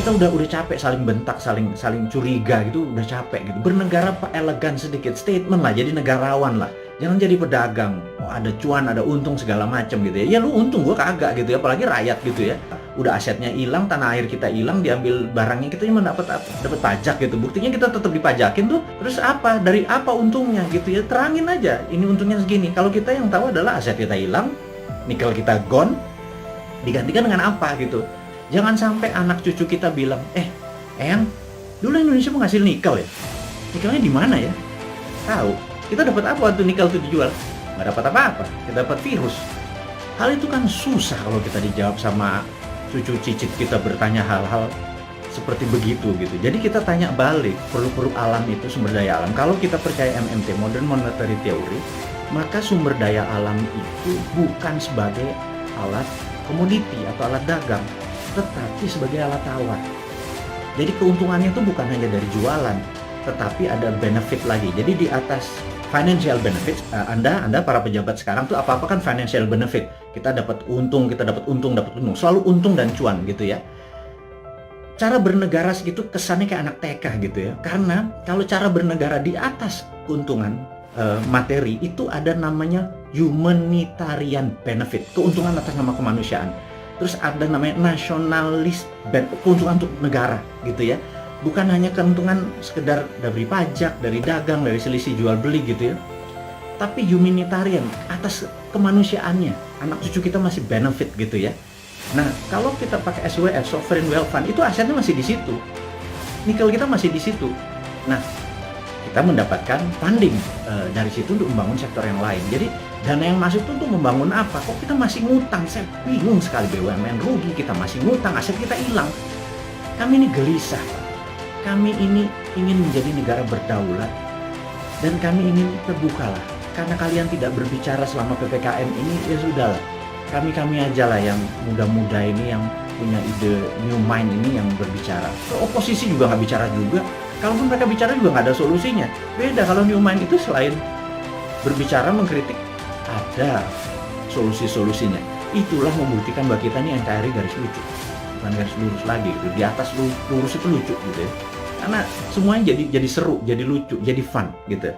Kita udah capek saling bentak, saling curiga gitu, udah capek gitu. Bernegara elegan sedikit, statement lah, jadi negarawan lah. Jangan jadi pedagang, oh, ada cuan, ada untung segala macam gitu ya. Ya lu untung, gua kagak gitu ya, apalagi rakyat gitu ya. Udah asetnya hilang, tanah air kita hilang, diambil barangnya, kita cuma dapat pajak gitu. Buktinya kita tetap dipajakin tuh. Terus apa? Dari apa untungnya gitu ya? Terangin aja, ini untungnya segini. Kalau kita yang tahu adalah aset kita hilang, nikel kita gone, digantikan dengan apa gitu. Jangan sampai anak cucu kita bilang, Eyang, dulu Indonesia menghasil nikel ya? Nikelnya di mana ya? Tahu, kita dapat apa waktu nikel itu dijual? Nggak dapat apa-apa, kita dapat virus. Hal itu kan susah kalau kita dijawab sama cucu cicit kita bertanya hal-hal seperti begitu gitu. Jadi kita tanya balik, produk-produk alam itu sumber daya alam. Kalau kita percaya MMT, Modern Monetary Theory, maka sumber daya alam itu bukan sebagai alat komoditi atau alat dagang, tetapi sebagai alat tawar. Jadi keuntungannya itu bukan hanya dari jualan, tetapi ada benefit lagi. Jadi di atas financial benefit, Anda para pejabat sekarang tuh apa-apa kan financial benefit. Kita dapat untung, dapat untung. Selalu untung dan cuan gitu ya. Cara bernegara segitu kesannya kayak anak TK gitu ya. Karena kalau cara bernegara di atas keuntungan materi itu ada namanya humanitarian benefit, keuntungan atas nama kemanusiaan. Terus ada namanya nasionalis, keuntungan untuk negara gitu ya. Bukan hanya keuntungan sekedar dari pajak, dari dagang, dari selisih jual beli gitu ya. Tapi humanitarian, atas kemanusiaannya. Anak cucu kita masih benefit gitu ya. Nah, kalau kita pakai SWF, Sovereign Wealth Fund, itu asetnya masih di situ. Nikel kita masih di situ. Nah, kita mendapatkan funding dari situ untuk membangun sektor yang lain. Jadi dana yang masuk itu untuk membangun apa? Kok kita masih ngutang? Saya bingung sekali. BUMN rugi, kita masih ngutang, aset kita hilang. Kami ini gelisah, Pak. Kami ini ingin menjadi negara berdaulat dan kami ingin terbukalah. Karena kalian tidak berbicara selama PPKM ini, ya sudahlah. Kami aja lah yang muda-muda ini yang punya ide new mind ini yang berbicara. Oposisi juga nggak bicara juga. Kalaupun mereka bicara juga nggak ada solusinya. Beda kalau new mind itu selain berbicara, mengkritik, ada solusi-solusinya. Itulah membuktikan bahwa kita ini NKRI garis lucu, bukan garis lurus lagi gitu. Di atas lurus itu lucu gitu ya. Karena semuanya jadi seru, jadi lucu, jadi fun gitu.